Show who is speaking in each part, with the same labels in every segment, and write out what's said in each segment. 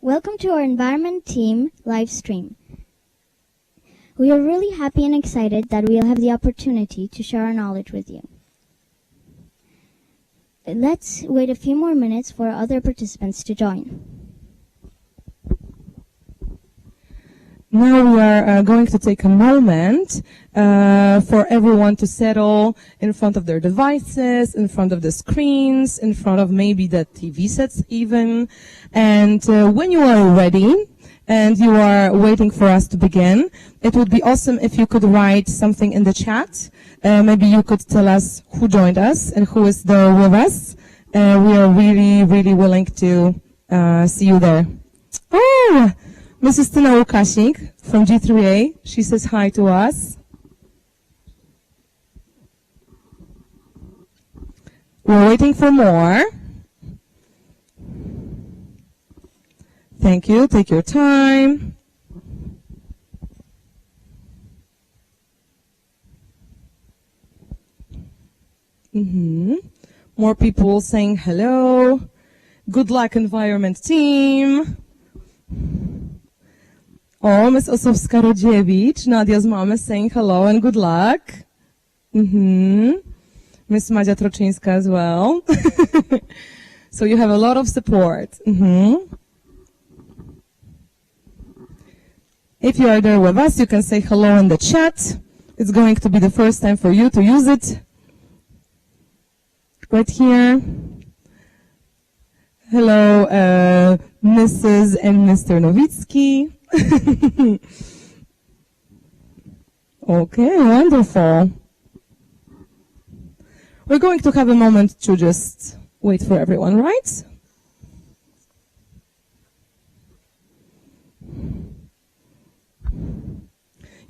Speaker 1: Welcome to our Environment Team live stream. We are really happy and excited that we'll have the opportunity to share our knowledge with you. Let's wait a few more minutes for other participants to join.
Speaker 2: Now we are going to take a moment for everyone to settle in front of their devices, in front of the screens, in front of maybe the TV sets even. And when you are ready and you are waiting for us to begin, it would be awesome if you could write something in the chat. Maybe you could tell us who joined us and who is there with us. We are really, really willing to see you there. Oh! Mrs. Tina Łukasik from G3A, she says hi to us. We're waiting for more. Thank you. Take your time. More people saying hello. Good luck, Environment Team. Oh, Miss Osowska-Rodziewicz, Nadia's mom is saying hello and good luck. Miss Madzia Troczyńska as well. So you have a lot of support. If you are there with us, you can say hello in the chat. It's going to be the first time for you to use it. Right here. Hello, Mrs. and Mr. Nowicki. Okay, wonderful. We're going to have a moment to just wait for everyone, right?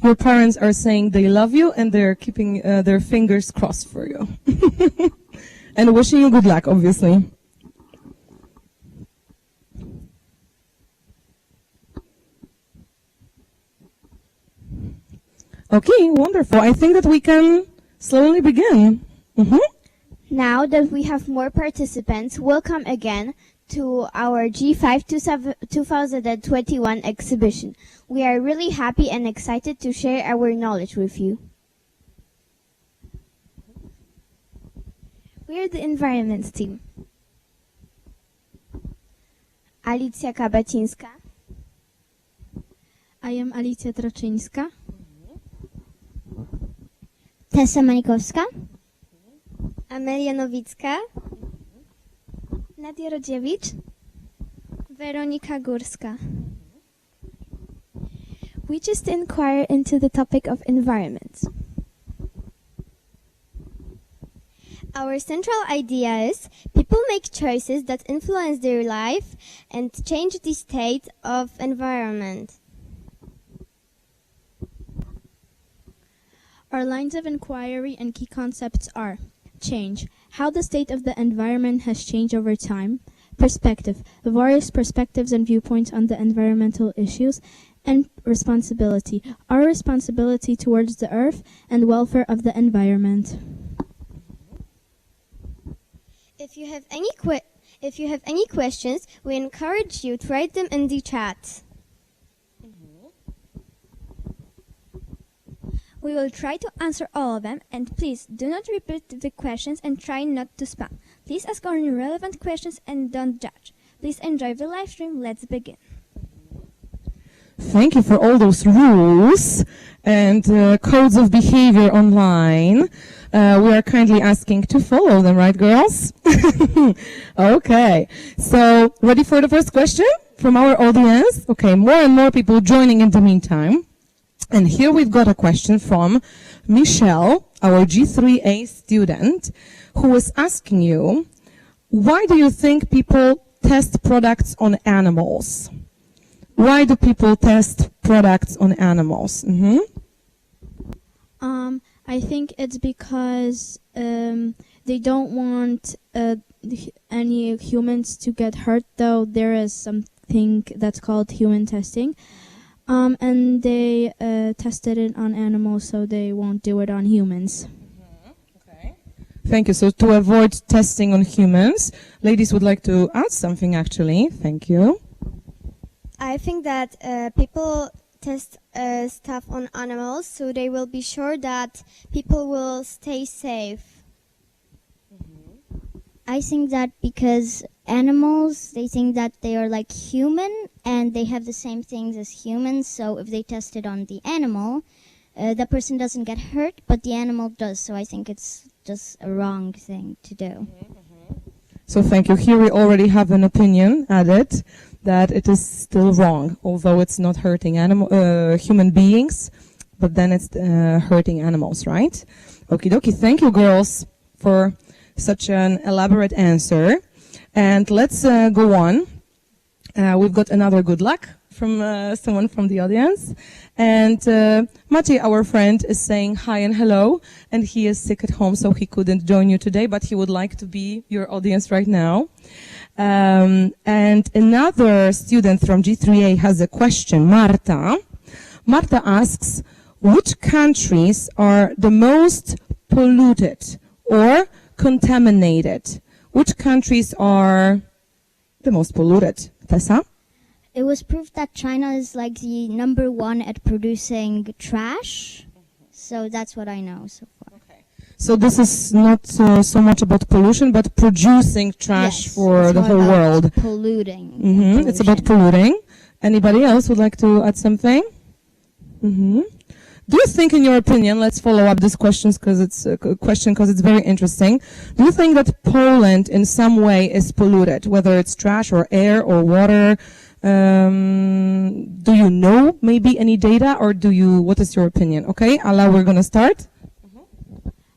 Speaker 2: Your parents are saying they love you and they're keeping their fingers crossed for you. And wishing you good luck, obviously. Okay, wonderful. I think that we can slowly begin.
Speaker 1: Now that we have more participants, welcome again to our G5 2021 exhibition. We are really happy and excited to share our knowledge with you. We are the Environment Team. Alicja Kabacińska.
Speaker 3: I am Alicja Troczyńska.
Speaker 1: Tessa Mańkowska.
Speaker 4: Amelia Nowicka.
Speaker 3: Nadia Rodziewicz.
Speaker 4: Weronika Górska.
Speaker 3: We just inquire into the topic of environment.
Speaker 4: Our central idea is people make choices that influence their life and change the state of environment.
Speaker 3: Our lines of inquiry and key concepts are change, how the state of the environment has changed over time, perspective, the various perspectives and viewpoints on the environmental issues, and responsibility, our responsibility towards the earth and welfare of the environment.
Speaker 4: If you have any questions, we encourage you to write them in the chat.
Speaker 5: We will try to answer all of them, and please do not repeat the questions and try not to spam. Please ask only relevant questions and don't judge. Please enjoy the live stream. Let's begin.
Speaker 2: Thank you for all those rules and codes of behavior online. We are kindly asking to follow them, right, girls? Okay. So, ready for the first question from our audience? Okay, more and more people joining in the meantime. And here we've got a question from Michelle, our G3A student, who is asking you, why do you think people test products on animals? Why do people test products on animals?
Speaker 3: I think it's because they don't want any humans to get hurt, though there is something that's called human testing. And they tested it on animals, so they won't do it on humans.
Speaker 2: Okay. Thank you. So to avoid testing on humans, ladies would like to add something, actually. Thank you.
Speaker 4: I think that people test stuff on animals, so they will be sure that people will stay safe.
Speaker 6: I think that because animals, they think that they are like human and they have the same things as humans. So if they test it on the animal, the person doesn't get hurt, but the animal does. So I think it's just a wrong thing to do.
Speaker 2: So thank you. Here we already have an opinion added that it is still wrong, although it's not hurting human beings, but then it's hurting animals, right? Okie dokie. Thank you, girls, for such an elaborate answer. And let's go on. We've got another good luck from someone from the audience. And Maciej, our friend, is saying hi and hello. And he is sick at home, so he couldn't join you today, but he would like to be your audience right now. And another student from G3A has a question, Marta. Marta asks, which countries are the most polluted or contaminated? Which countries are the most polluted? Tessa?
Speaker 6: It was proved that China is like the #1 at producing trash. So that's what I know so far.
Speaker 2: Okay. So this is not so much about pollution, but producing trash
Speaker 6: Yes,
Speaker 2: for
Speaker 6: it's
Speaker 2: the
Speaker 6: more
Speaker 2: whole
Speaker 6: about
Speaker 2: world.
Speaker 6: Polluting.
Speaker 2: It's about polluting. Anybody else would like to add something? Do you think, in your opinion, let's follow up this question because it's very interesting. Do you think that Poland in some way is polluted, whether it's trash or air or water? Do you know maybe any data, or what is your opinion? Okay, Ala, we're gonna start.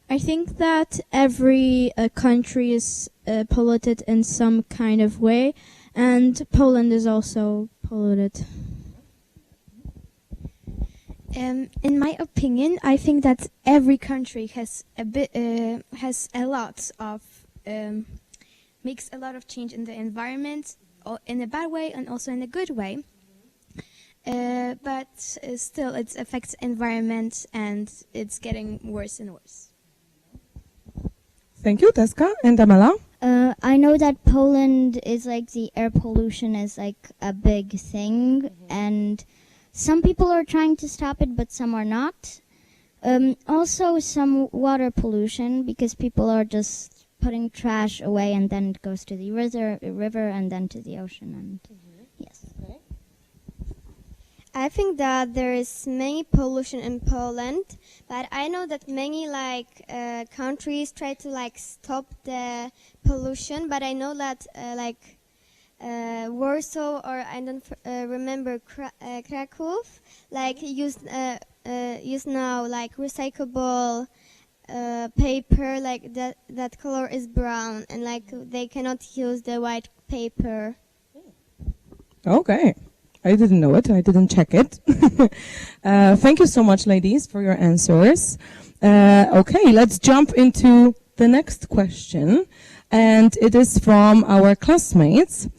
Speaker 3: I think that every country is polluted in some kind of way, and Poland is also polluted.
Speaker 7: In my opinion, I think that every country has makes a lot of change in the environment, in a bad way and also in a good way. But still, it affects environment and it's getting worse and worse.
Speaker 2: Thank you, Teska and Amala.
Speaker 6: I know that Poland is like the air pollution is like a big thing, and some people are trying to stop it, but some are not. Also, some water pollution because people are just putting trash away, and then it goes to the river, and then to the ocean. And yes.
Speaker 4: I think that there is many pollution in Poland, but I know that many countries try to stop the pollution. But I know that Warsaw, or I don't remember Kraków, use now recyclable paper, that color is brown, and they cannot use the white paper.
Speaker 2: Okay. I didn't know it. I didn't check it. Thank you so much, ladies, for your answers. Okay, let's jump into the next question. And it is from our classmates.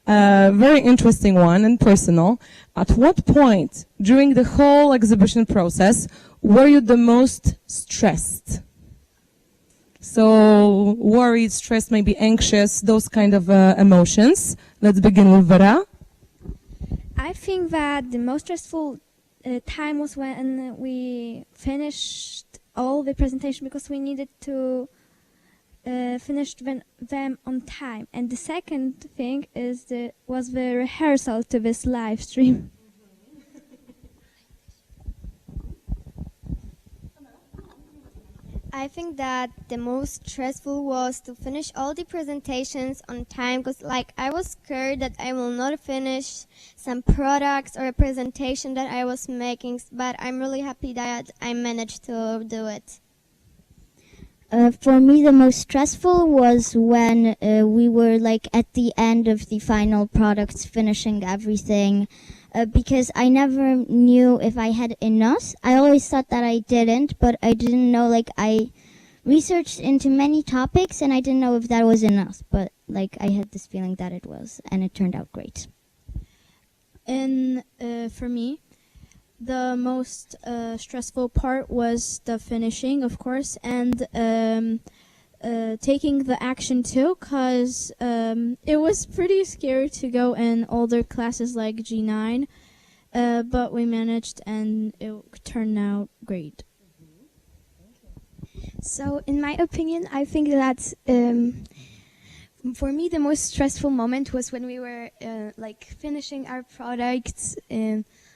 Speaker 2: Very interesting one and personal. At what point during the whole exhibition process were you the most stressed? So worried, stressed, maybe anxious, those kind of emotions. Let's begin with Vera.
Speaker 5: I think that the most stressful time was when we finished all the presentation, because we needed to finish them on time. And the second thing was the rehearsal to this live stream.
Speaker 4: I think that the most stressful was to finish all the presentations on time, because I was scared that I will not finish some products or a presentation that I was making, but I'm really happy that I managed to do it.
Speaker 6: For me, the most stressful was when we were at the end of the final products, finishing everything, because I never knew if I had enough. I always thought that I didn't, but I didn't know, I researched into many topics and I didn't know if that was enough, but I had this feeling that it was, and it turned out great.
Speaker 3: And for me, the most stressful part was the finishing, of course, and taking the action too, because it was pretty scary to go in older classes like G9, but we managed and it turned out great.
Speaker 7: So, in my opinion, I think that for me the most stressful moment was when we were like finishing our products,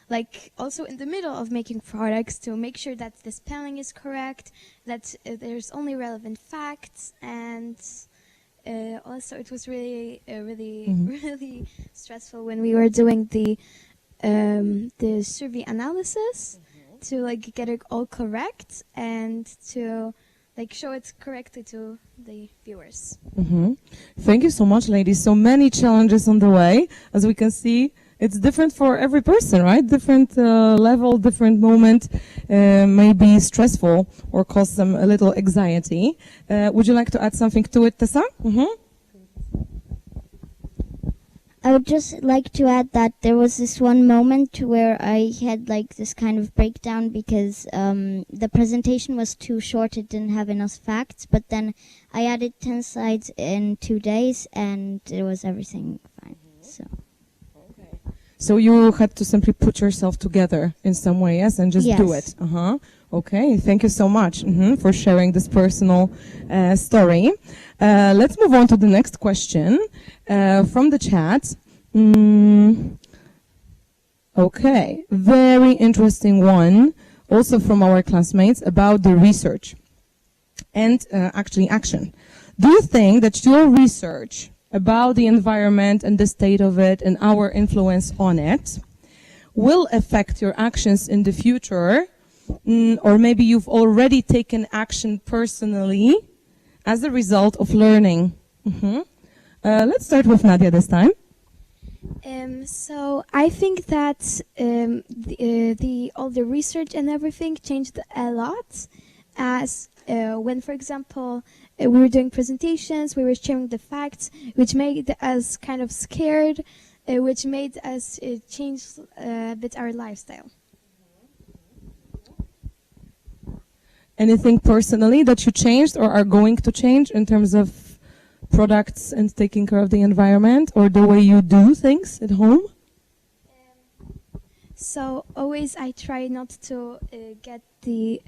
Speaker 7: like also in the middle of making products, to make sure that the spelling is correct, that there's only relevant facts, and also it was really really stressful when we were doing the survey analysis to like get it all correct and to like show it correctly to the viewers.
Speaker 2: Thank you so much, ladies. So many challenges on the way. As we can see, it's different for every person, right? Different level, different moment may be stressful or cause them a little anxiety. Would you like to add something to it, Tessa?
Speaker 6: I would just like to add that there was this one moment where I had like this kind of breakdown because the presentation was too short, it didn't have enough facts, but then I added 10 slides in 2 days and it was everything fine.
Speaker 2: So you had to simply put yourself together in some way, yes, and just do it. Okay, thank you so much for sharing this personal story. Let's move on to the next question from the chat. Okay, very interesting one, also from our classmates, about the research and actually action. Do you think that your research about the environment and the state of it and our influence on it will affect your actions in the future, or maybe you've already taken action personally as a result of learning? Let's start with Nadia this time.
Speaker 7: So I think that all the research and everything changed a lot, as when, for example, we were doing presentations, we were sharing the facts, which made us kind of scared, which made us change a bit our lifestyle.
Speaker 2: Anything personally that you changed or are going to change in terms of products and taking care of the environment, or the way you do things at home?
Speaker 7: So always I try not to get the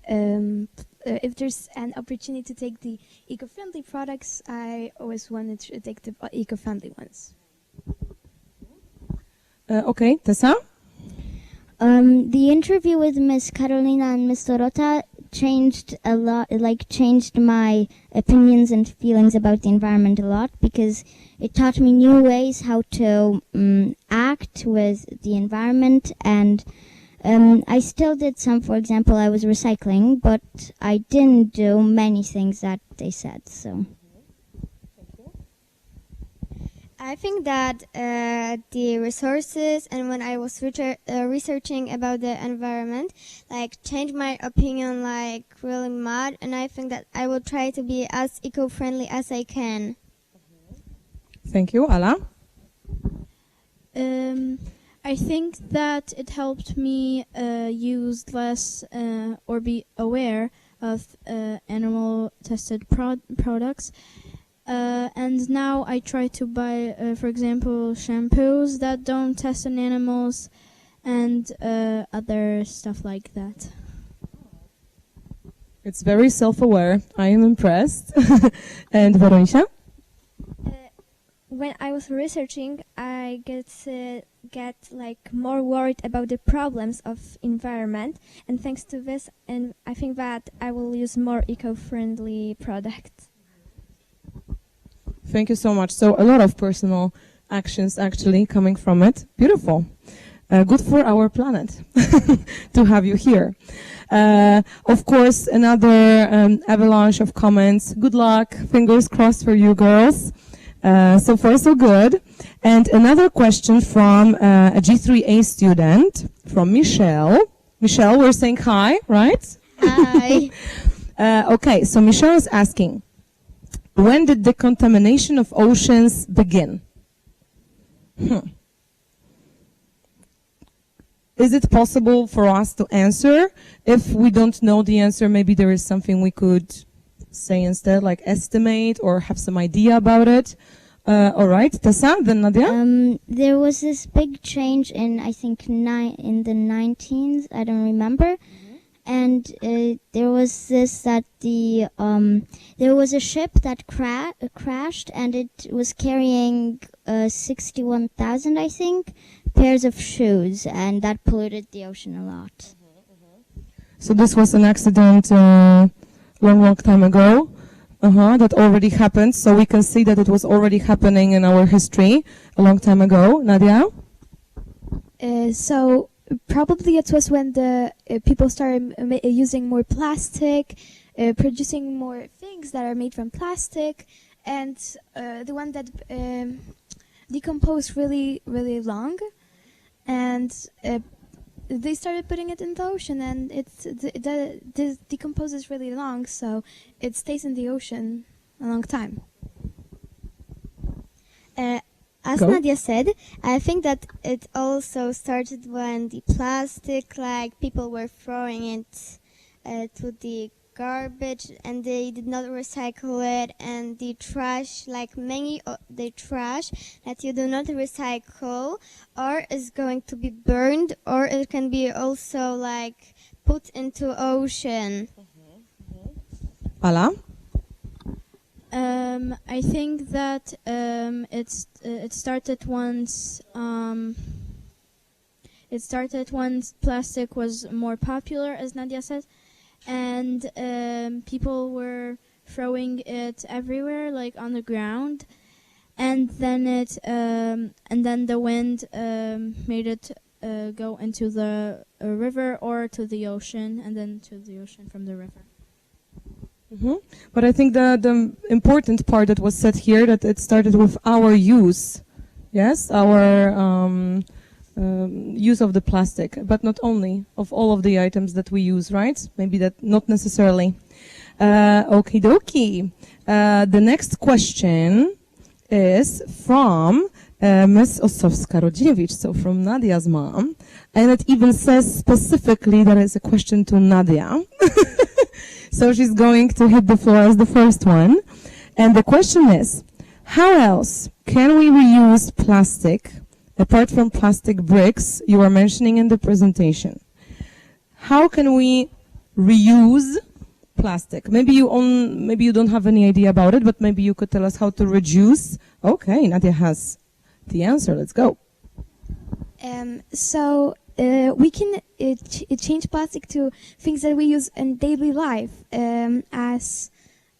Speaker 7: if there's an opportunity to take the eco-friendly products, I always wanted to take the eco-friendly ones.
Speaker 2: Okay, Tessa?
Speaker 6: The interview with Miss Carolina and Miss Dorota changed a lot, changed my opinions and feelings about the environment a lot, because it taught me new ways how to act with the environment, and I still did some. For example, I was recycling, but I didn't do many things that they said, so.
Speaker 4: I think that the resources and when I was researching about the environment, like, changed my opinion like really much, and I think that I will try to be as eco-friendly as I can.
Speaker 2: Thank you. Ala?
Speaker 3: I think that it helped me use less or be aware of animal tested products. And now I try to buy, for example, shampoos that don't test on animals and other stuff like that.
Speaker 2: It's very self-aware. I am impressed. And Veronisha?
Speaker 5: When I was researching, I get like more worried about the problems of environment, and thanks to this, and I think that I will use more eco-friendly products.
Speaker 2: Thank you so much. So a lot of personal actions actually coming from it. Beautiful. Good for our planet to have you here. Of course, another avalanche of comments. Good luck. Fingers crossed for you girls. So far, so good. And another question from a G3A student, from Michelle. Michelle, we're saying hi, right?
Speaker 4: Hi.
Speaker 2: Okay, so Michelle is asking, when did the contamination of oceans begin? Is it possible for us to answer? If we don't know the answer, maybe there is something we could say instead, like estimate or have some idea about it? All right, Tessa, then Nadia?
Speaker 6: There was this big change in, I think, in the 19s, I don't remember. And there was this that there was a ship that crashed, and it was carrying 61,000, I think, pairs of shoes, and that polluted the ocean a lot.
Speaker 2: So this was an accident long time ago. That already happened, so we can see that it was already happening in our history a long time ago. Nadia?
Speaker 7: So probably it was when the people started using more plastic, producing more things that are made from plastic, and the one that decomposed really long, and they started putting it in the ocean, and it decomposes really long, so it stays in the ocean a long time.
Speaker 4: As Nadia said, I think that it also started when the plastic, like people were throwing it to the garbage and they did not recycle it, and the trash, like many of the trash that you do not recycle, or is going to be burned, or it can be also like put into ocean.
Speaker 2: Ala?
Speaker 3: I think that it started once. It started once plastic was more popular, as Nadia said, and people were throwing it everywhere, like on the ground, and then the wind made it go into the river or to the ocean, and then to the ocean from the river.
Speaker 2: But I think the important part that was said here, that it started with our use, yes, our use of the plastic, but not only, of all of the items that we use, right? Maybe that not necessarily. Okie dokie. The next question is from Ms. Ossowska-Rodziewicz, so from Nadia's mom, and it even says specifically that it's a question to Nadia. So she's going to hit the floor as the first one. And the question is, how else can we reuse plastic, apart from plastic bricks you were mentioning in the presentation? How can we reuse plastic? Maybe you don't have any idea about it, but maybe you could tell us how to reduce. Okay, Nadia has the answer. Let's go.
Speaker 7: We can change plastic to things that we use in daily life as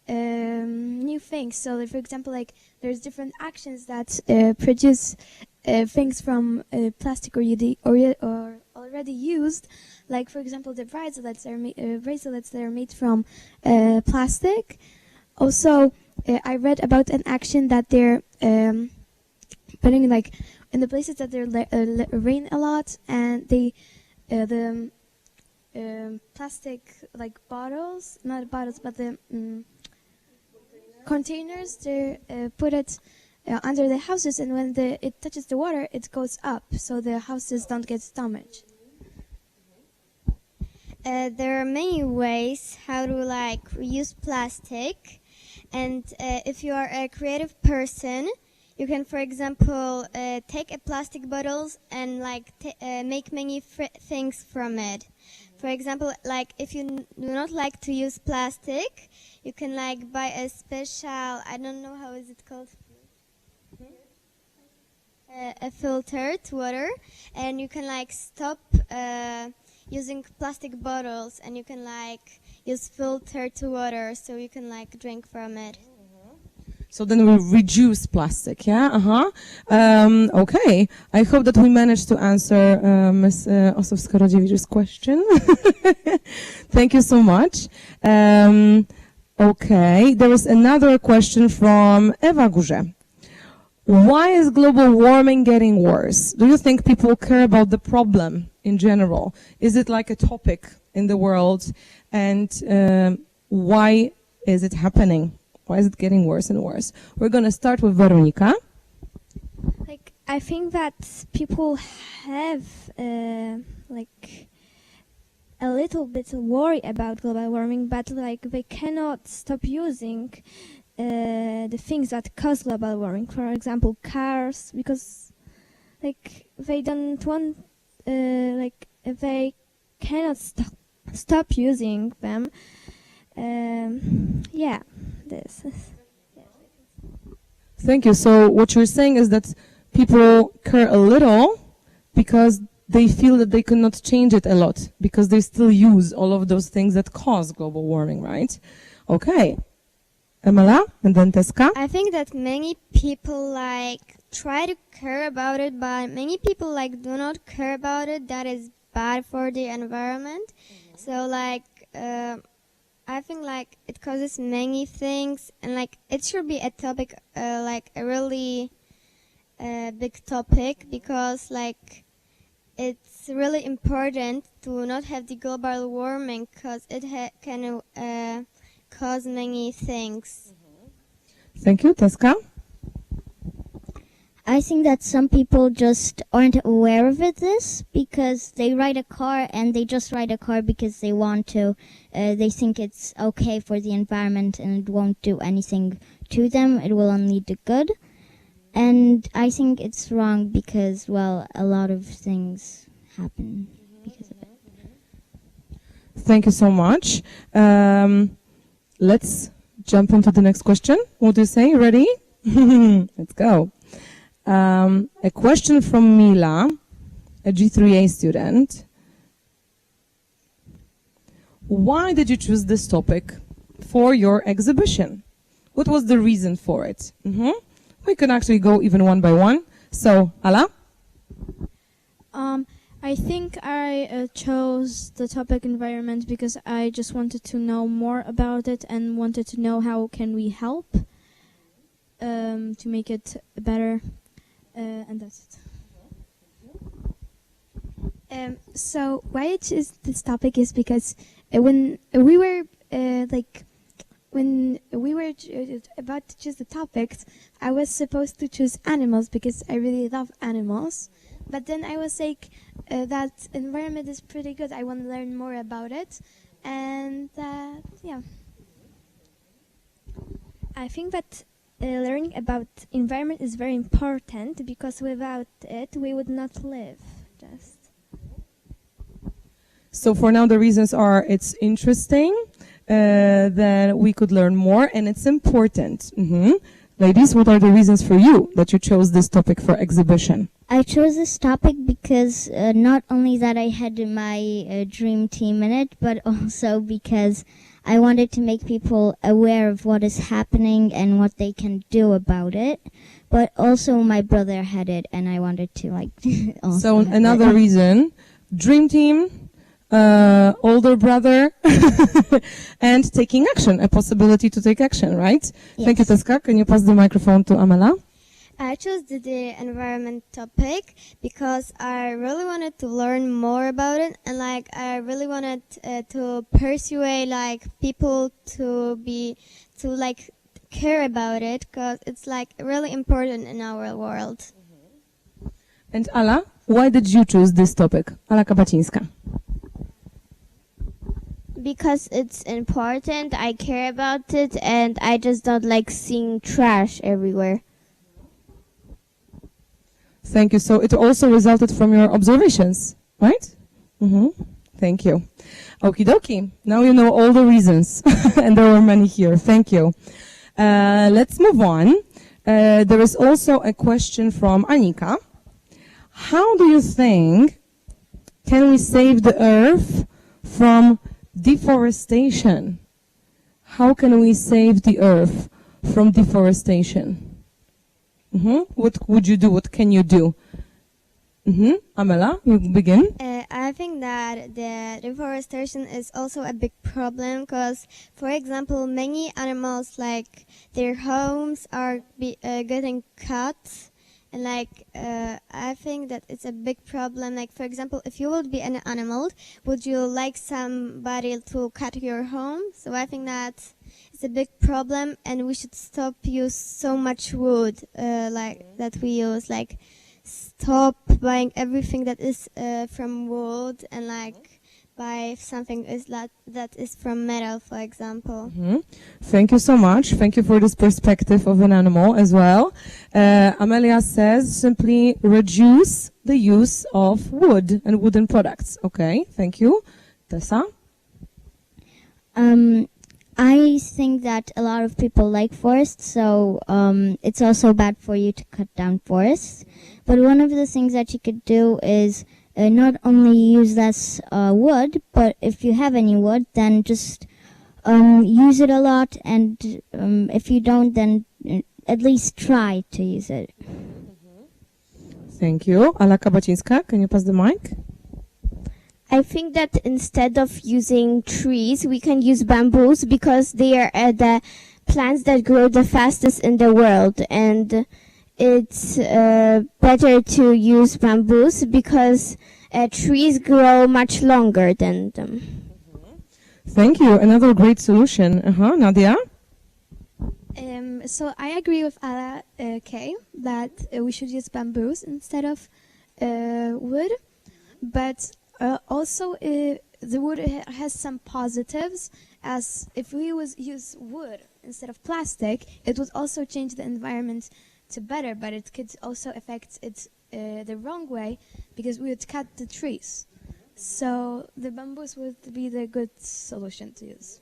Speaker 7: new things. So, like, for example, like there's different actions that produce things from plastic or already used. Like, for example, the bracelets that are made from plastic. Also, I read about an action that they're putting like in the places that there rain a lot, and the plastic like bottles, not bottles, but the containers, they put it under the houses, and when it touches the water, it goes up, so the houses don't get damaged.
Speaker 4: There are many ways how to like reuse plastic, and if you are a creative person, you can, for example, take a plastic bottles and like make many things from it. For example, like if you do not like to use plastic, you can like buy a special, I don't know how is it called, a filtered water, and you can like stop using plastic bottles, and you can like use filtered water, so you can like drink from it.
Speaker 2: So then we reduce plastic, yeah? Okay. I hope that we managed to answer Ms. Ossowska-Rodziewicz's question. Thank you so much. Okay, there is another question from Eva Gurze. Why is global warming getting worse? Do you think people care about the problem in general? Is it like a topic in the world? And why is it happening? Why is it getting worse and worse? We're going to start with Weronika.
Speaker 5: Like, I think that people have a little bit worried about global warming, but like they cannot stop using the things that cause global warming. For example, cars, because like they don't want, like they cannot stop using them. Yeah, this.
Speaker 2: Thank you. So what you're saying is that people care a little because they feel that they cannot change it a lot because they still use all of those things that cause global warming, right? Okay. Emela and then Teska.
Speaker 4: I think that many people like try to care about it, but many people like do not care about it. That is bad for the environment. So like I think like it causes many things, and like it should be a topic, like a really big topic, because like it's really important to not have the global warming, because it can cause many things.
Speaker 2: Thank you, Teska.
Speaker 6: I think that some people just aren't aware of this because they ride a car and they just ride a car because they want to. They think it's okay for the environment and it won't do anything to them. It will only do good. And I think it's wrong because, well, a lot of things happen because of it.
Speaker 2: Thank you so much. Let's jump into the next question. What do you say? Ready? Let's go. A question from Mila, a G3A student. Why did you choose this topic for your exhibition? What was the reason for it? We can actually go even one by one. So, Ala?
Speaker 3: I think I chose the topic environment because I just wanted to know more about it and wanted to know how can we help to make it better. And that's
Speaker 7: it. So why I choose this topic is because when we were about to choose the topics, I was supposed to choose animals because I really love animals. But then I was like, that environment is pretty good. I want to learn more about it, and yeah.
Speaker 5: I think that learning about environment is very important because without it we would not live.
Speaker 2: So for now the reasons are it's interesting, then we could learn more, and it's important. Ladies, what are the reasons for you that you chose this topic for exhibition?
Speaker 6: I chose this topic because not only that I had my dream team in it, but also because I wanted to make people aware of what is happening and what they can do about it. But also my brother had it, and I wanted to like.
Speaker 2: So another reason, dream team, older brother, and taking action, a possibility to take action, right?
Speaker 6: Yes.
Speaker 2: Thank you, Teska. Can you pass the microphone to Amela?
Speaker 4: I chose the environment topic because I really wanted to learn more about it, and like I really wanted to persuade like people to like care about it, because it's like really important in our world.
Speaker 2: And Ala, why did you choose this topic? Ala Kabacińska.
Speaker 1: Because it's important, I care about it, and I just don't like seeing trash everywhere.
Speaker 2: Thank you. So it also resulted from your observations, right? Thank you. Okie dokie. Now you know all the reasons, and there were many here. Thank you. Let's move on. There is also a question from Anika. How do you think can we save the earth from deforestation? How can we save the earth from deforestation? What would you do? What can you do? Amela, you begin.
Speaker 4: I think that the deforestation is also a big problem because, for example, many animals, like their homes are getting cut, and like I think that it's a big problem. Like, for example, if you would be an animal, would you like somebody to cut your home? So I think that it's a big problem, and we should stop use so much wood like that we use. Like, stop buying everything that is from wood, and like buy something that is from metal, for example.
Speaker 2: Thank you so much. Thank you for this perspective of an animal as well. Amelia says simply reduce the use of wood and wooden products. Okay, thank you. Tessa?
Speaker 6: I think that a lot of people like forests, so it's also bad for you to cut down forests. But one of the things that you could do is not only use less wood, but if you have any wood, then just use it a lot, and if you don't, then at least try to use it.
Speaker 2: Thank you. Ala Kabacinska, can you pass the mic?
Speaker 1: I think that instead of using trees, we can use bamboos because they are the plants that grow the fastest in the world. And it's better to use bamboos because trees grow much longer than them.
Speaker 2: Thank you. Another great solution. Nadia?
Speaker 7: So I agree with Ala K that we should use bamboos instead of wood, but also the wood has some positives, as if we use wood instead of plastic, it would also change the environment to better, but it could also affect it the wrong way because we would cut the trees. So the bamboos would be the good solution to use.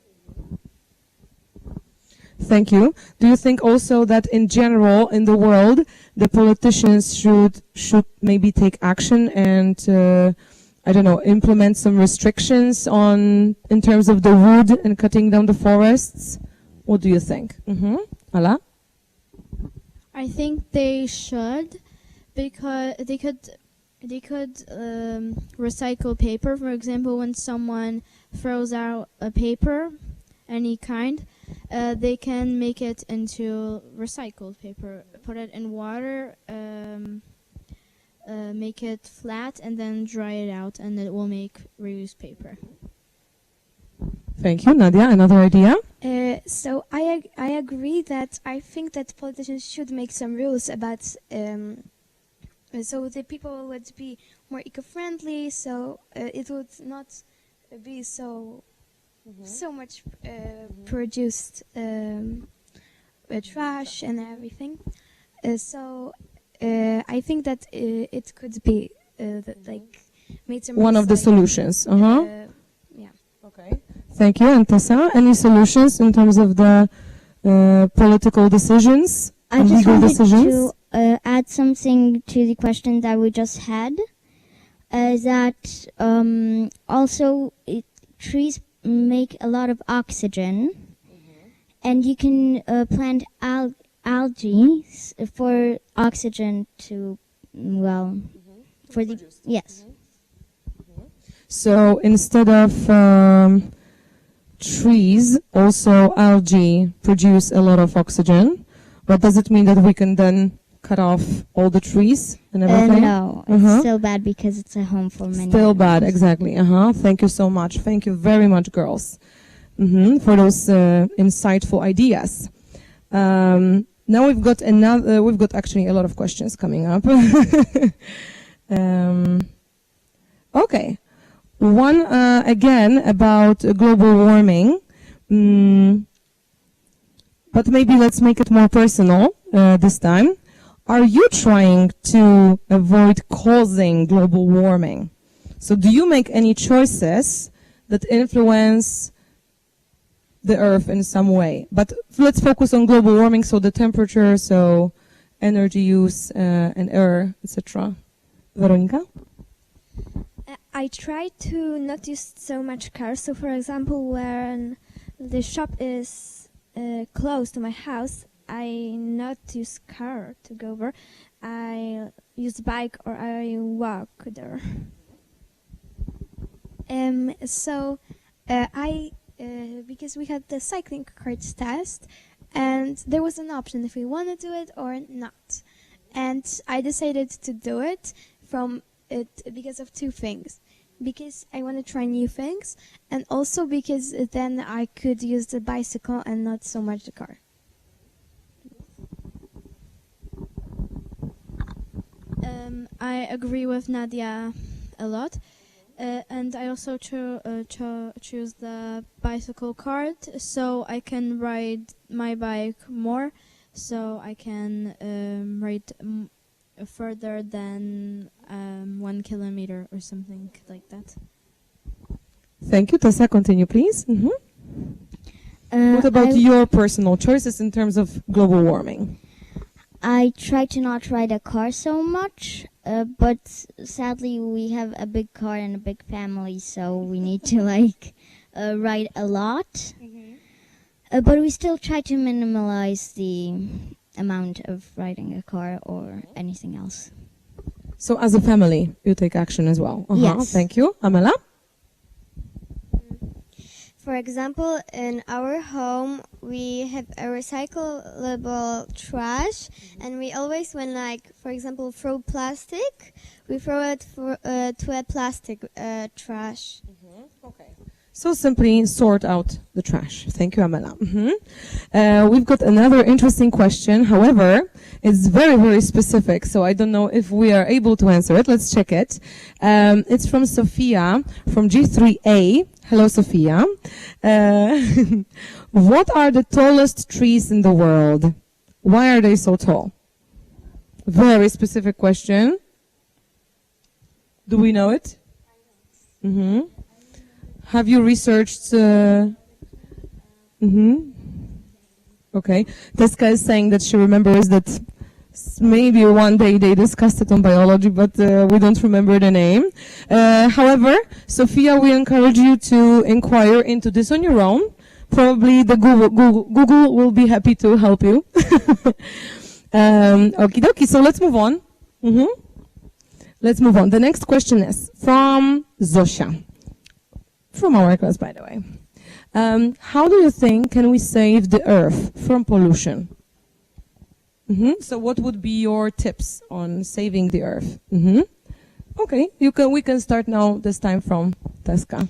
Speaker 2: Thank you. Do you think also that in general in the world the politicians should maybe take action and I don't know, implement some restrictions in terms of the wood and cutting down the forests? What do you think? Ala?
Speaker 3: I think they should, because they could recycle paper. For example, when someone throws out a paper, any kind, they can make it into recycled paper, put it in water, make it flat, and then dry it out, and it will make reused paper.
Speaker 2: Thank you. Nadia, another idea?
Speaker 7: So I agree that I think that politicians should make some rules about so the people would be more eco-friendly, so it would not be so much produced trash and everything. So I think that it could be like made some
Speaker 2: one of the solutions.
Speaker 7: Yeah.
Speaker 2: Okay. Thank you. And Tessa, any solutions in terms of the political decisions,
Speaker 6: I just
Speaker 2: legal
Speaker 6: wanted
Speaker 2: decisions?
Speaker 6: to add something to the question that we just had. That also trees make a lot of oxygen, and you can plant algae for oxygen to, for the yes.
Speaker 2: So instead of trees, also algae produce a lot of oxygen. But does it mean that we can then cut off all the trees and everything?
Speaker 6: No, it's still bad because it's a home for many.
Speaker 2: Still bad, exactly. Thank you so much. Thank you very much, girls, for those insightful ideas. Now we've got actually a lot of questions coming up. Okay. One, again, about global warming. But maybe let's make it more personal this time. Are you trying to avoid causing global warming? So do you make any choices that influence the Earth in some way? But let's focus on global warming, so the temperature, so energy use and air, etc. Veronika?
Speaker 5: I try to not use so much cars. So, for example, when the shop is close to my house, I not use car to go over. I use bike or I walk there. Because we had the cycling cards test, and there was an option if we want to do it or not. And I decided to do it because of two things. Because I want to try new things, and also because then I could use the bicycle and not so much the car.
Speaker 3: I agree with Nadia a lot. And I also choose the bicycle card, so I can ride my bike more, so I can ride further than 1 kilometer or something like that.
Speaker 2: Thank you. Tessa, continue, please. What about your personal choices in terms of global warming?
Speaker 6: I try to not ride a car so much, but sadly we have a big car and a big family, so we need to ride a lot. But we still try to minimize the amount of riding a car or anything else.
Speaker 2: So as a family, you take action as well?
Speaker 6: Yes.
Speaker 2: Thank you. Amela?
Speaker 4: For example, in our home, we have a recyclable trash, and we always, when for example, throw plastic, we throw it to a plastic trash.
Speaker 2: Okay. So simply sort out the trash. Thank you, Amela. We've got another interesting question. However, it's very, very specific, so I don't know if we are able to answer it. Let's check it. It's from Sophia from G3A. Hello, Sophia. What are the tallest trees in the world? Why are they so tall? Very specific question. Do we know it? Have you researched? Okay. Teska is saying that she remembers that maybe one day they discussed it on biology, but we don't remember the name. However, Sophia, we encourage you to inquire into this on your own. Probably the Google will be happy to help you. Okie dokie, so let's move on. Let's move on. The next question is from Zosia. From our class, by the way. How do you think can we save the Earth from pollution? So what would be your tips on saving the Earth? Okay, we can start now, this time from Teska.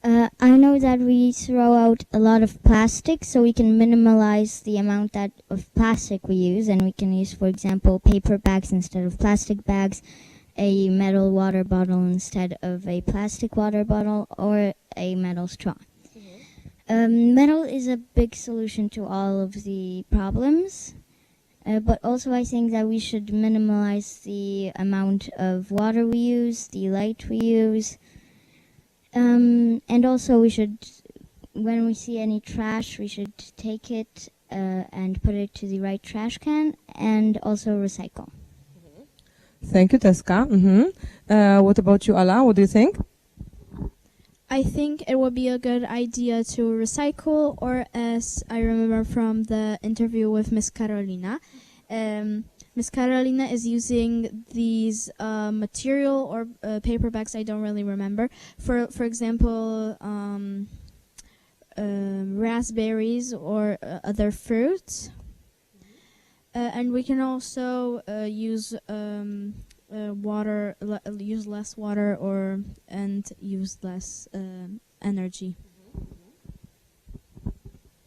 Speaker 6: I know that we throw out a lot of plastic, so we can minimize the amount of plastic we use, and we can use, for example, paper bags instead of plastic bags, a metal water bottle instead of a plastic water bottle, or a metal straw. Metal is a big solution to all of the problems, but also I think that we should minimize the amount of water we use, the light we use, and also we should, when we see any trash, we should take it and put it to the right trash can, and also recycle.
Speaker 2: Thank you, Teska. What about you, Ala? What do you think?
Speaker 3: I think it would be a good idea to recycle, or as I remember from the interview with Miss Carolina, Miss Carolina is using these material or paper bags, I don't really remember, for example, raspberries or other fruits. And we can also use water, use less water, and use less energy.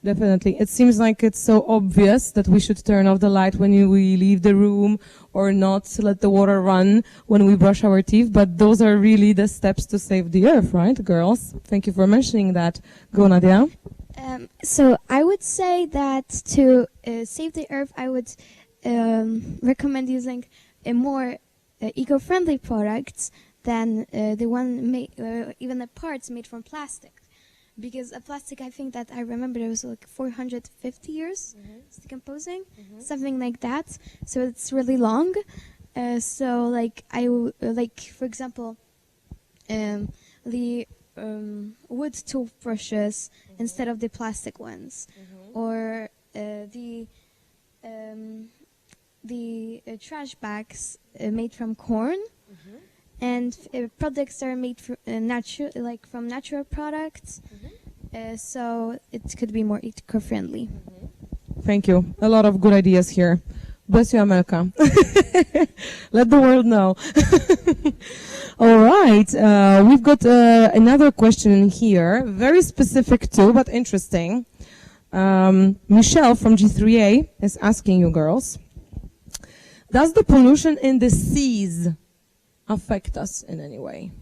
Speaker 2: Definitely. It seems like it's so obvious that we should turn off the light when we leave the room, or not let the water run when we brush our teeth, but those are really the steps to save the Earth, right, girls? Thank you for mentioning that. Go, Nadia.
Speaker 7: So I would say that to save the Earth, I would recommend using a more eco-friendly products than the one made, even the parts made from plastic. Because a plastic, I think that I remember it was like 450 years it's decomposing, something like that. So it's really long. So like for example, the wood toothbrushes instead of the plastic ones, or the trash bags made from corn, and products are made from from natural products. So it could be more eco-friendly.
Speaker 2: Thank you. A lot of good ideas here. Bless you, Amelka. Let the world know. All right. We've got another question here, very specific too, but interesting. Michelle from G3A is asking you girls, does the pollution in the seas affect us in any way?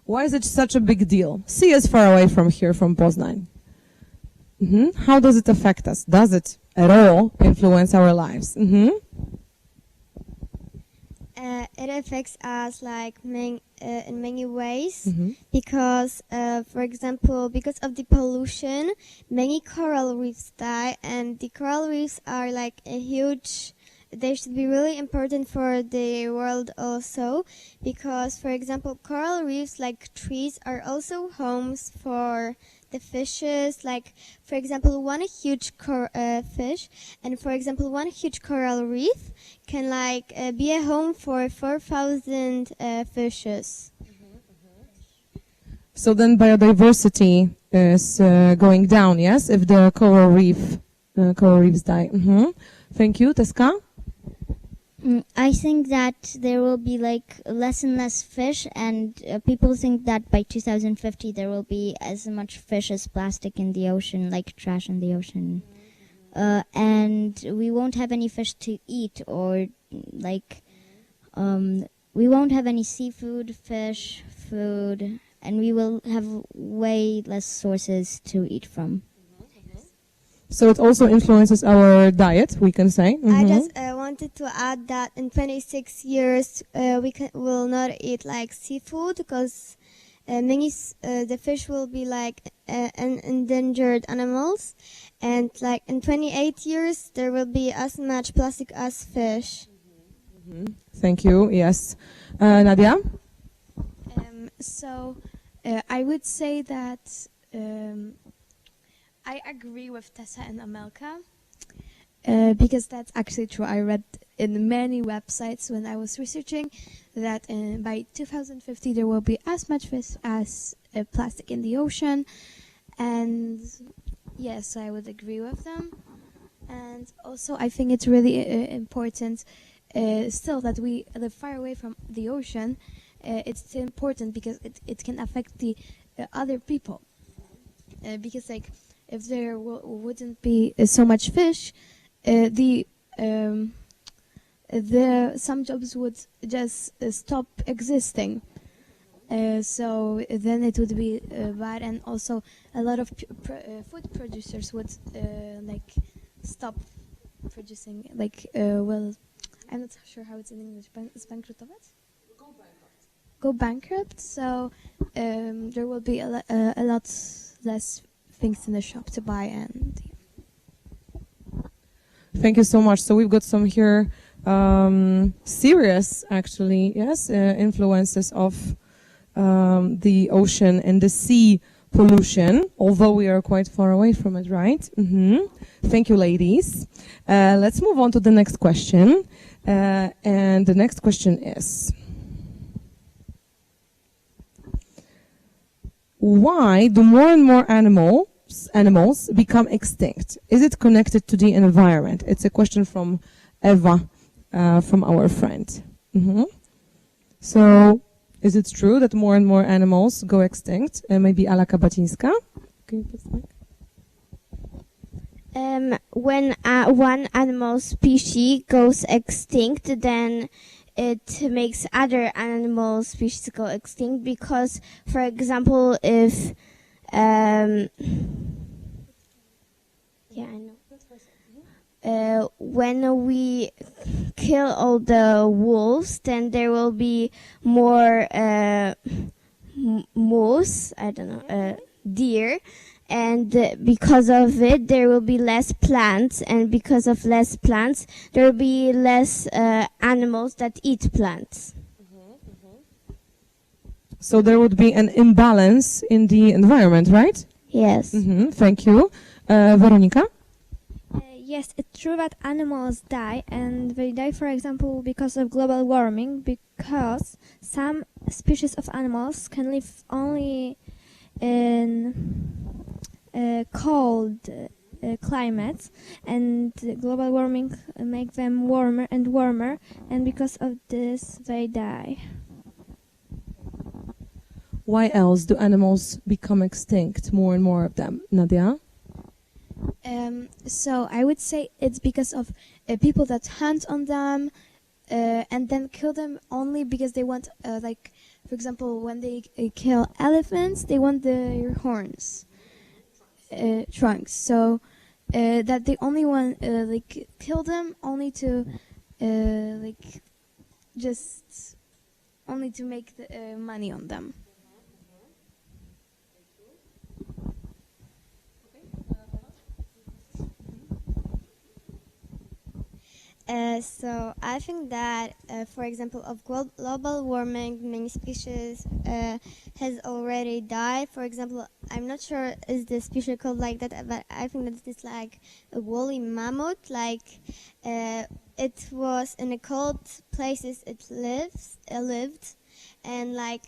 Speaker 2: Why is it such a big deal? Sea is far away from here, from Poznań. How does it affect us? Does it at all influence our lives?
Speaker 4: It affects us like in many ways because, for example, because of the pollution, many coral reefs die, and the coral reefs are like a huge. They should be really important for the world also, because, for example, coral reefs, like trees, are also homes for the fishes. Like, for example, one huge fish, and for example, one huge coral reef can like be a home for 4,000 fishes.
Speaker 2: So then biodiversity is going down, yes, if the coral reefs die. Thank you, Teska.
Speaker 6: I think that there will be like less and less fish, and people think that by 2050 there will be as much fish as plastic in the ocean, like trash in the ocean. And we won't have any fish to eat, or like we won't have any seafood, fish, food, and we will have way less sources to eat from.
Speaker 2: So it also influences our diet, we can say.
Speaker 4: I just wanted to add that in 26 years will not eat like seafood, because the fish will be like endangered animals, and like in 28 years there will be as much plastic as fish.
Speaker 2: Thank you. Yes, Nadia.
Speaker 7: So I would say that I agree with Tessa and Amelka, because that's actually true. I read in many websites when I was researching that by 2050 there will be as much fish as plastic in the ocean, and yes, I would agree with them. And also I think it's really important still that we live far away from the ocean. It's important because it can affect the other people, because like if there wouldn't be so much fish, some jobs would just stop existing. So then it would be bad, and also a lot of food producers would like stop producing. Like well, I'm not sure how it's in English. Zbankrutować? Go bankrupt. So there will be a lot less things in the shop to buy. And
Speaker 2: Thank you so much. So we've got some here serious, actually, yes, influences of the ocean and the sea pollution, although we are quite far away from it, right? Thank you, ladies. Let's move on to the next question. And the next question is, why do more and more animals become extinct? Is it connected to the environment? It's a question from Eva, from our friend. So, is it true that more and more animals go extinct? Maybe Ala Kabacińska? Can you put the mic?
Speaker 1: When one animal species goes extinct, then it makes other animal species go extinct, because, for example, if when we kill all the wolves, then there will be more moose, deer, and because of it there will be less plants, and because of less plants there will be less animals that eat plants.
Speaker 2: So there would be an imbalance in the environment, right?
Speaker 1: Yes.
Speaker 2: Thank you. Weronika?
Speaker 5: Yes, it's true that animals die, and they die, for example, because of global warming, because some species of animals can live only in cold climates, and global warming make them warmer and warmer, and because of this they die.
Speaker 2: Why else do animals become extinct, more and more of them? Nadia?
Speaker 7: So I would say it's because of people that hunt on them, and then kill them only because they want, like, for example, when they kill elephants, they want their horns, trunks. So that they only want, like, kill them only to, like, just only to make the, money on them.
Speaker 4: So I think that, for example, of global warming, many species has already died. For example, I'm not sure is the species called like that, but I think that it's like a woolly mammoth. Like it was in the cold places it lived, and like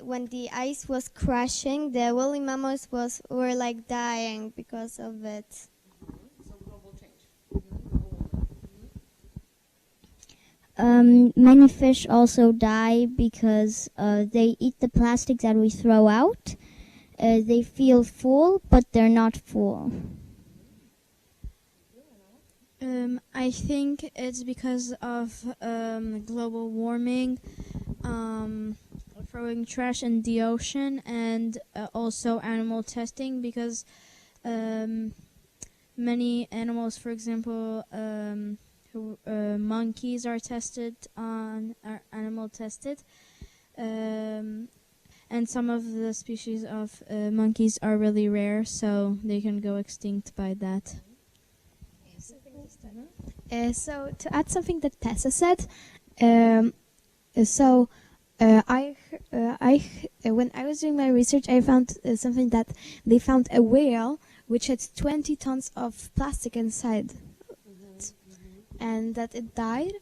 Speaker 4: when the ice was crashing, the woolly mammoths were like dying because of it.
Speaker 6: Many fish also die because they eat the plastic that we throw out. They feel full, but they're not full.
Speaker 3: I think it's because of global warming, throwing trash in the ocean, and also animal testing, because many animals, for example, monkeys are animal tested, and some of the species of monkeys are really rare, so they can go extinct by that.
Speaker 7: So to add something that Tessa said, when I was doing my research, I found something that they found a whale which had 20 tons of plastic inside, and that it died.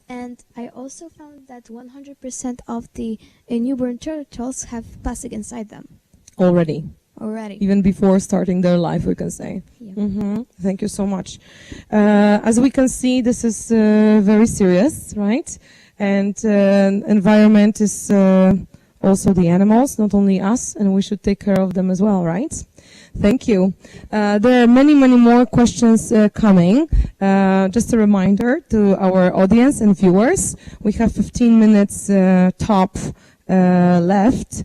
Speaker 7: And I also found that 100% of the newborn turtles have plastic inside them
Speaker 2: Already. Even before starting their life, we can say.
Speaker 7: Yeah.
Speaker 2: Thank you so much. As we can see, this is very serious, right? And environment is also the animals, not only us, and we should take care of them as well, right? Thank you. There are many, many more questions coming. Just a reminder to our audience and viewers, we have 15 minutes top left.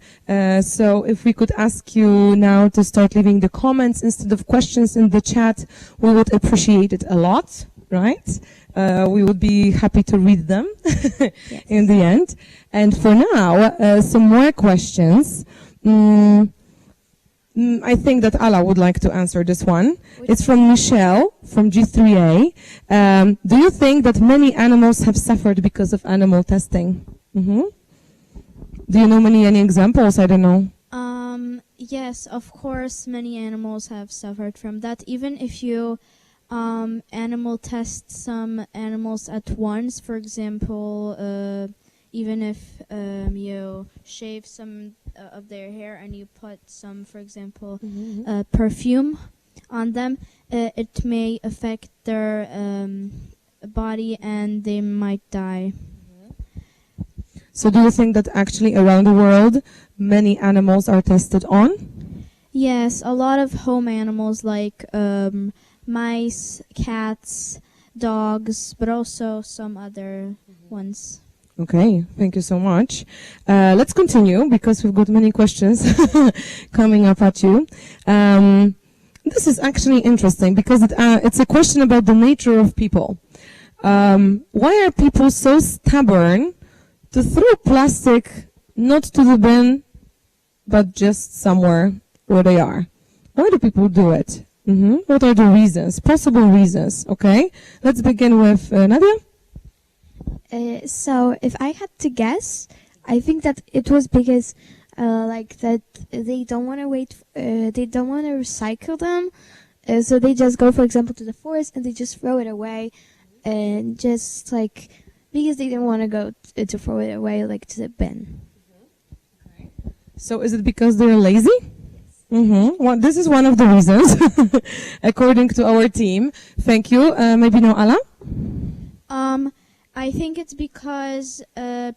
Speaker 2: So if we could ask you now to start leaving the comments instead of questions in the chat, we would appreciate it a lot, right? We would be happy to read them in the end. And for now, some more questions. I think that Ala would like to answer this one. It's from Michelle from G3A. Do you think that many animals have suffered because of animal testing? Do you know any examples? I don't know.
Speaker 3: Yes, of course, many animals have suffered from that. Even if you animal test some animals at once, for example, even if you shave some of their hair and you put some, for example, perfume on them, it may affect their body and they might die.
Speaker 2: So do you think that actually around the world many animals are tested on?
Speaker 3: Yes, a lot of home animals like mice, cats, dogs, but also some other ones.
Speaker 2: Okay, thank you so much. Let's continue because we've got many questions coming up at you. This is actually interesting because it's a question about the nature of people. Why are people so stubborn to throw plastic not to the bin, but just somewhere where they are? Why do people do it? What are the reasons, possible reasons? Okay, let's begin with Nadia.
Speaker 7: So if I had to guess, I think that it was because like that they don't want to they don't want to recycle them, so they just go, for example, to the forest and they just throw it away, and just like because they didn't want to go to throw it away like to the bin.
Speaker 2: So is it because they're lazy? Well, this is one of the reasons, according to our team. Thank you. Maybe no, Ala?
Speaker 3: I think it's because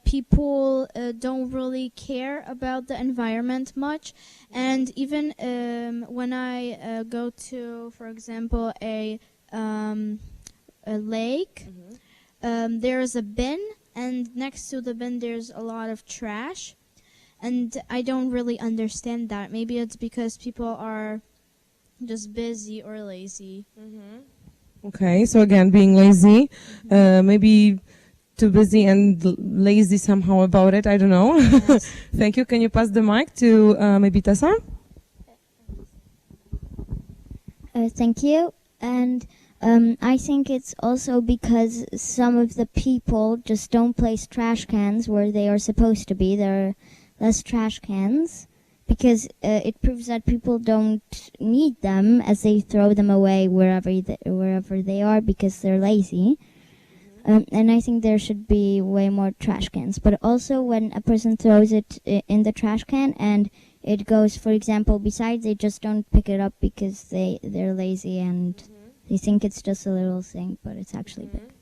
Speaker 3: people don't really care about the environment much, and even when I go to, for example, a lake, there's a bin, and next to the bin there's a lot of trash. And I don't really understand that. Maybe it's because people are just busy or lazy.
Speaker 2: Okay, so again, being lazy, maybe too busy and lazy somehow about it. I don't know.
Speaker 3: Yes.
Speaker 2: Thank you. Can you pass the mic to maybe Tessa?
Speaker 6: Thank you. And I think it's also because some of the people just don't place trash cans where they are supposed to be. There are less trash cans because it proves that people don't need them as they throw them away wherever they are because they're lazy. And I think there should be way more trash cans. But also when a person throws it in the trash can and it goes, for example, beside, they just don't pick it up because they're lazy and they think it's just a little thing, but it's actually big.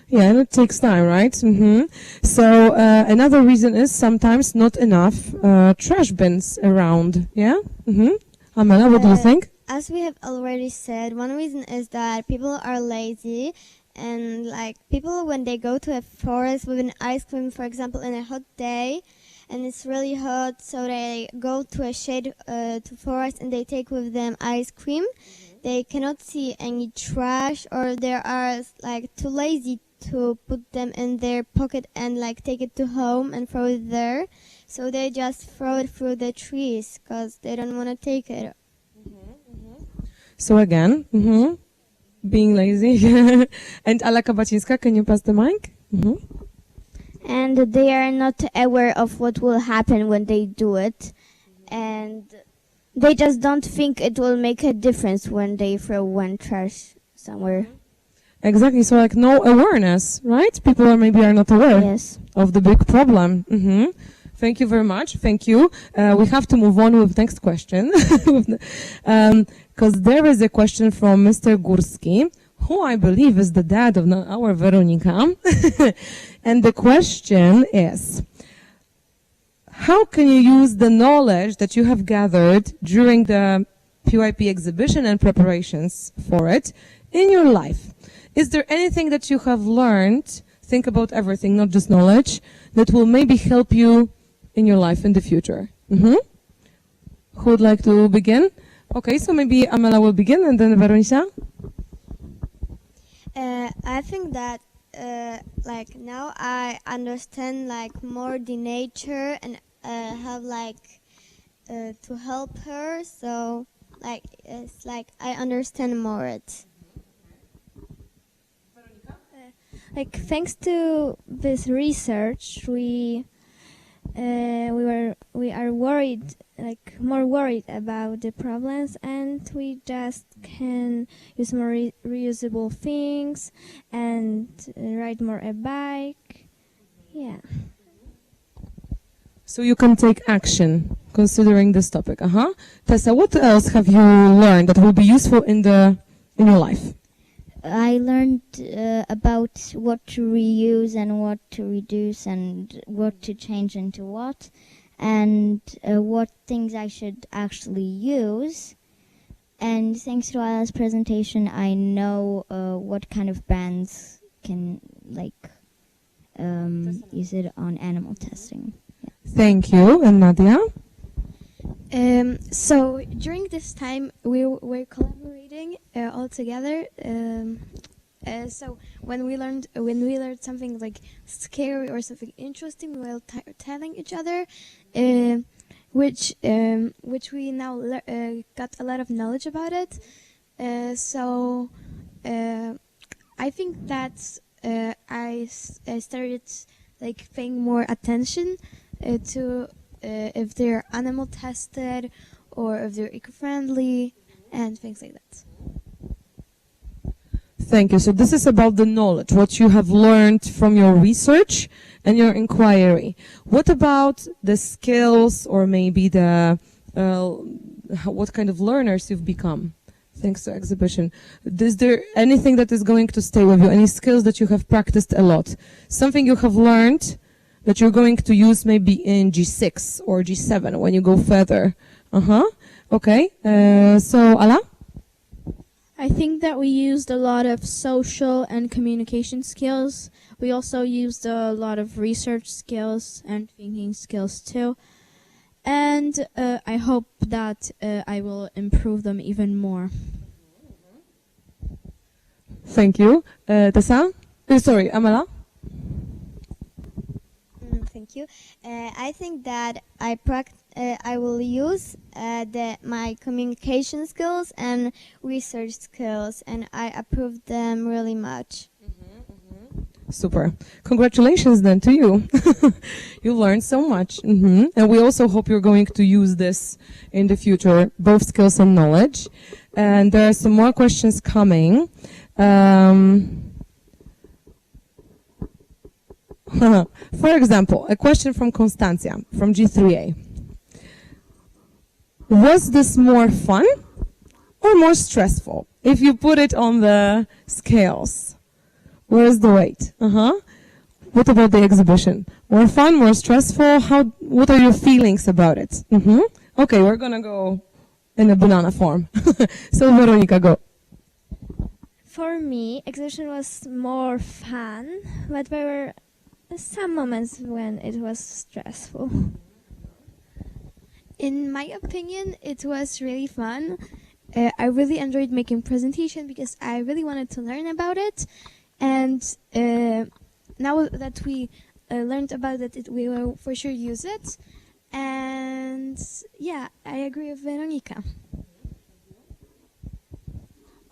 Speaker 2: Yeah, and it takes time, right? So another reason is sometimes not enough trash bins around. Yeah? Amela, what do you think?
Speaker 4: As we have already said, one reason is that people are lazy, and like people when they go to a forest with an ice cream, for example, in a hot day, and it's really hot, so they go to a shade to forest and they take with them ice cream. They cannot see any trash, or they are like too lazy to put them in their pocket and like take it to home and throw it there. So they just throw it through the trees because they don't want to take it.
Speaker 2: So again, being lazy. And Ala Kabacinska, can you pass the mic?
Speaker 1: And they are not aware of what will happen when they do it. And they just don't think it will make a difference when they throw one trash somewhere.
Speaker 2: Exactly. So like no awareness, right? People are not aware
Speaker 1: Yes.
Speaker 2: of the big problem. Thank you very much. Thank you. We have to move on with next question. Because there is a question from Mr. Górski, who I believe is the dad of our Veronika. And the question is, how can you use the knowledge that you have gathered during the PYP exhibition and preparations for it in your life? Is there anything that you have learned, think about everything, not just knowledge, that will maybe help you in your life in the future? Who would like to begin? Okay, so maybe Amela will begin and then Veronica.
Speaker 4: I think that like now I understand like more the nature and have like to help her. So like it's like I understand more it.
Speaker 5: Like thanks to this research, we are worried, like more worried about the problems, and we just can use more reusable things and ride more a bike. Yeah.
Speaker 2: So you can take action considering this topic. Tessa, what else have you learned that will be useful in your life?
Speaker 6: I learned about what to reuse and what to reduce and what to change into what, and what things I should actually use. And thanks to Ala's presentation, I know what kind of brands can use it on animal testing. Yeah.
Speaker 2: Thank you. And Nadia?
Speaker 7: So during this time we were collaborating all together. So when we learned something like scary or something interesting, we were telling each other, which we now got a lot of knowledge about it. So I think that I started like paying more attention to if they're animal tested or if they're eco-friendly and things like that.
Speaker 2: Thank you. So this is about the knowledge, what you have learned from your research and your inquiry. What about the skills or maybe the what kind of learners you've become thanks to exhibition? Is there anything that is going to stay with you? Any skills that you have practiced a lot? Something you have learned that you're going to use maybe in G6 or G7 when you go further? Okay. So, Ala?
Speaker 3: I think that we used a lot of social and communication skills. We also used a lot of research skills and thinking skills too. And I hope that I will improve them even more.
Speaker 2: Thank you. Tessa? Sorry, Amala?
Speaker 4: Thank you. I think that I will use my communication skills and research skills, and I approve them really much.
Speaker 2: Super. Congratulations then to you. You learned so much. And we also hope you're going to use this in the future, both skills and knowledge. And there are some more questions coming. For example, a question from Constantia from G3A. Was this more fun or more stressful? If you put it on the scales, where's the weight? What about the exhibition? More fun, more stressful? What are your feelings about it? Okay, we're gonna go in a banana form. So Veronika, go.
Speaker 5: For me, exhibition was more fun, but there were some moments when it was stressful.
Speaker 7: In my opinion, it was really fun. I really enjoyed making presentation because I really wanted to learn about it. And now that we learned about it, we will for sure use it. And yeah, I agree with Veronika.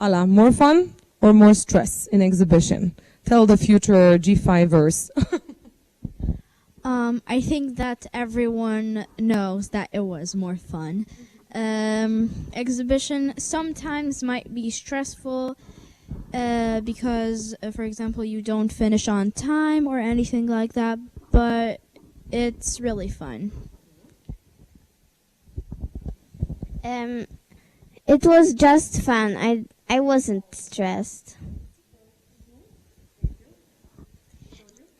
Speaker 2: Ala, more fun or more stress in exhibition? Tell the future G5ers.
Speaker 3: I think that everyone knows that it was more fun. Exhibition sometimes might be stressful because, for example, you don't finish on time or anything like that, but it's really fun.
Speaker 1: It was just fun. I wasn't stressed.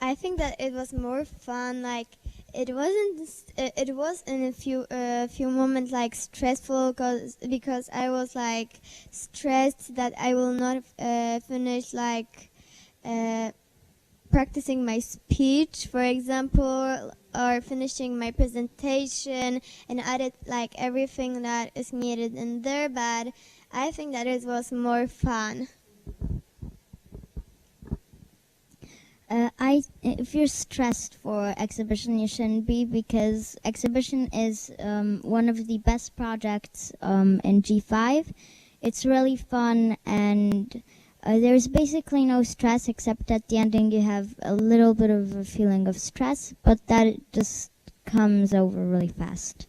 Speaker 4: I think that it was more fun. Like it wasn't. It was in a few moments like stressful because I was like stressed that I will not finish like practicing my speech, for example, or finishing my presentation and added like everything that is needed in there. But I think that it was more fun.
Speaker 6: If you're stressed for exhibition, you shouldn't be, because exhibition is one of the best projects in G5. It's really fun, and there's basically no stress, except at the ending you have a little bit of a feeling of stress, but that just comes over really fast.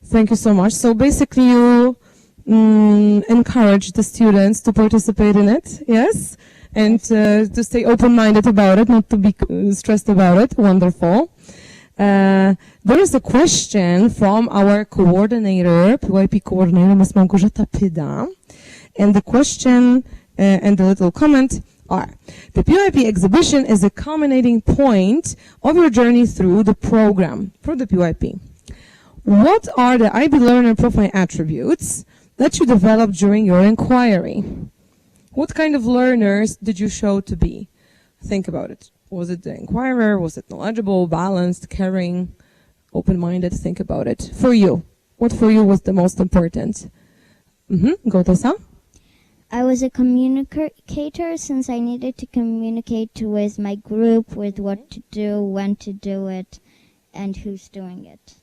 Speaker 2: Thank you so much. So basically you encourage the students to participate in it, yes? And to stay open-minded about it, not to be stressed about it. Wonderful. There is a question from our coordinator, PYP coordinator, Ms. Małgorzata Pyda. And the question and the little comment are: the PYP exhibition is a culminating point of your journey through the program for the PYP. What are the IB Learner Profile attributes that you developed during your inquiry? What kind of learners did you show to be? Think about it. Was it the inquirer? Was it knowledgeable, balanced, caring, open-minded? Think about it. For you, what for you was the most important? Go, Tessa.
Speaker 6: I was a communicator, since I needed to communicate with my group with what to do, when to do it, and who's doing it.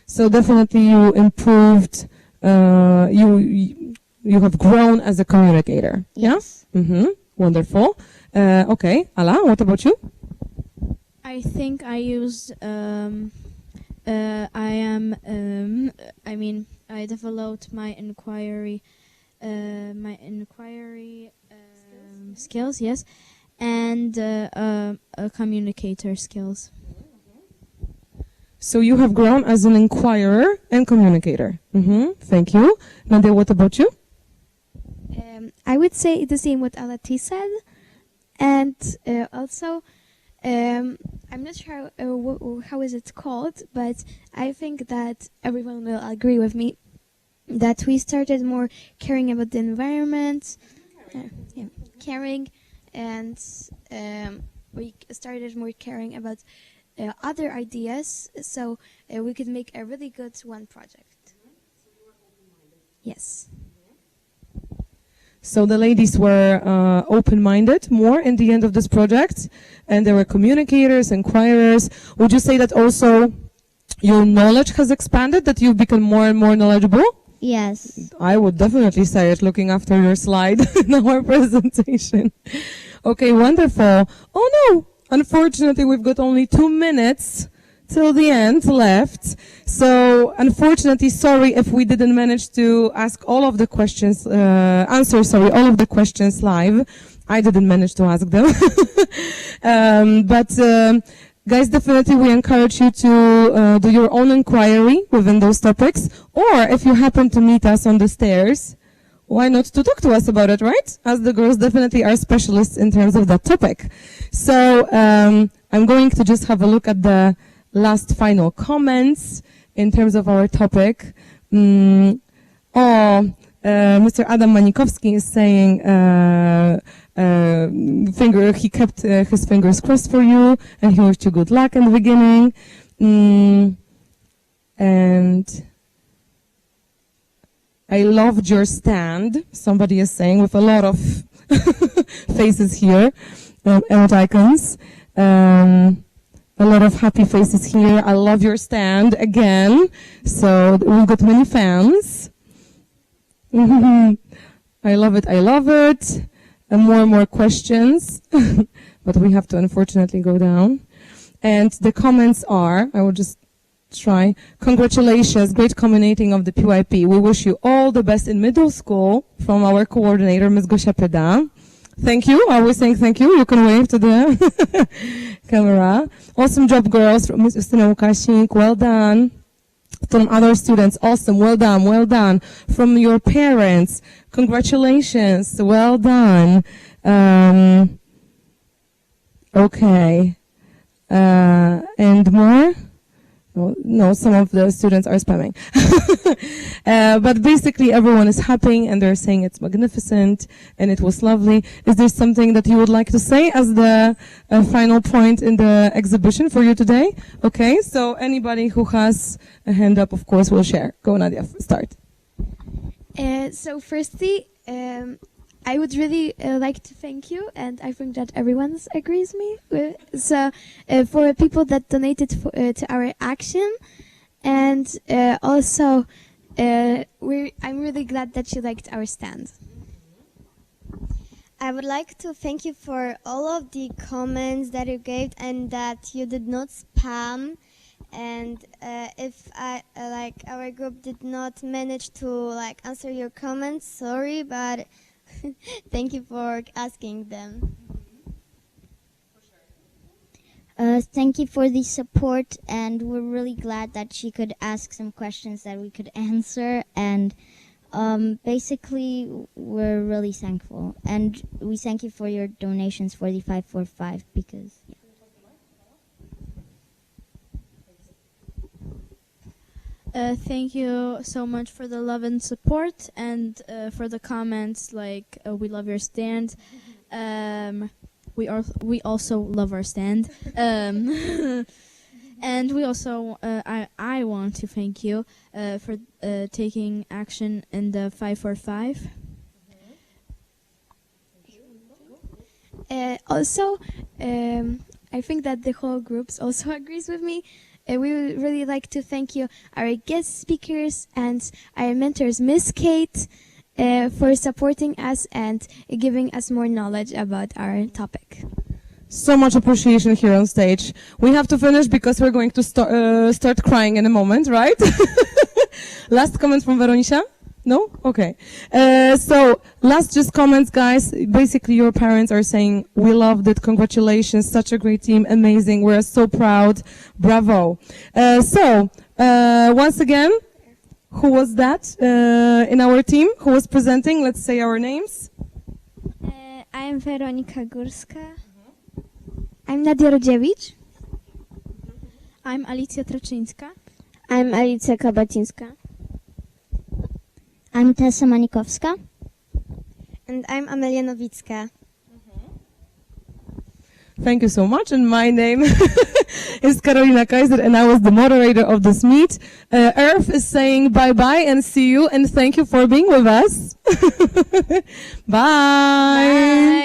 Speaker 2: So definitely you improved, you have grown as a communicator.
Speaker 6: Yes.
Speaker 2: Yeah? Wonderful. Okay, Ala, what about you?
Speaker 3: I think I used, I developed my inquiry skills, yes, and communicator skills.
Speaker 2: So you have grown as an inquirer and communicator. Thank you. Nadia, what about you?
Speaker 7: I would say the same what Alati said, and also I'm not sure how is it called, but I think that everyone will agree with me that we started more caring about the environment, caring, and we started more caring about other ideas, so we could make a really good one project. Yes.
Speaker 2: So the ladies were open-minded more in the end of this project, and they were communicators, inquirers. Would you say that also your knowledge has expanded, that you've become more and more knowledgeable?
Speaker 6: Yes.
Speaker 2: I would definitely say it, looking after your slide in our presentation. Okay, wonderful. Oh no, unfortunately we've got only 2 minutes till the end left. So unfortunately, sorry if we didn't manage to ask all of the questions, answer all of the questions live. I didn't manage to ask them. Guys, definitely we encourage you to do your own inquiry within those topics, or if you happen to meet us on the stairs, why not to talk to us about it, right? As the girls definitely are specialists in terms of that topic. So I'm going to just have a look at the last final comments in terms of our topic. Mr. Adam Manikowski is saying he kept his fingers crossed for you, and he wished you good luck in the beginning. And I loved your stand, somebody is saying, with a lot of faces here, emoticons. A lot of happy faces here. I love your stand again. So we've got many fans. I love it. I love it. And more questions. But we have to unfortunately go down. And the comments are, I will just try. Congratulations. Great culminating of the PYP. We wish you all the best in middle school from our coordinator, Ms. Gosia Peda. Thank you. I was saying thank you. You can wave to the camera. Awesome job, girls, from Ms. Justyna Łukasik. Well done. From other students, awesome. Well done. Well done. From your parents, congratulations. Well done. Okay. And more? No, some of the students are spamming. But basically everyone is happy and they're saying it's magnificent and it was lovely. Is there something that you would like to say as the final point in the exhibition for you today? Okay, so anybody who has a hand up, of course, will share. Go, Nadia, start.
Speaker 7: So firstly, I would really like to thank you, and I think that everyone agrees me. For people that donated to our action, and also I'm really glad that you liked our stand.
Speaker 4: I would like to thank you for all of the comments that you gave and that you did not spam. And if our group did not manage to answer your comments, sorry, but thank you for asking them.
Speaker 6: Thank you for the support, and we're really glad that she could ask some questions that we could answer, and basically we're really thankful. And we thank you for your donations for the 545 because
Speaker 3: Thank you so much for the love and support, and for the comments like we love your stand. We also love our stand. And we also I want to thank you for taking action in the 545.
Speaker 7: Also, I think that the whole group also agrees with me. We would really like to thank you, our guest speakers and our mentors, Miss Kate, for supporting us and giving us more knowledge about our topic.
Speaker 2: So much appreciation here on stage. We have to finish because we're going to start crying in a moment, right? Last comment from Veronisha? No? Okay. So last just comments, guys. Basically, your parents are saying, we loved it. Congratulations. Such a great team. Amazing. We're so proud. Bravo. Once again, who was that in our team? Who was presenting? Let's say our names.
Speaker 5: I am Weronika Górska.
Speaker 7: I'm Nadia Rodziewicz.
Speaker 3: I'm Alicja Traczyńska.
Speaker 1: I'm Alicja Kabacińska.
Speaker 6: I'm Tessa Manikowska.
Speaker 4: And I'm Amelia Nowicka.
Speaker 2: Thank you so much. And my name is Karolina Kaiser, and I was the moderator of this meet. Earth is saying bye-bye and see you, and thank you for being with us. Bye.
Speaker 4: Bye.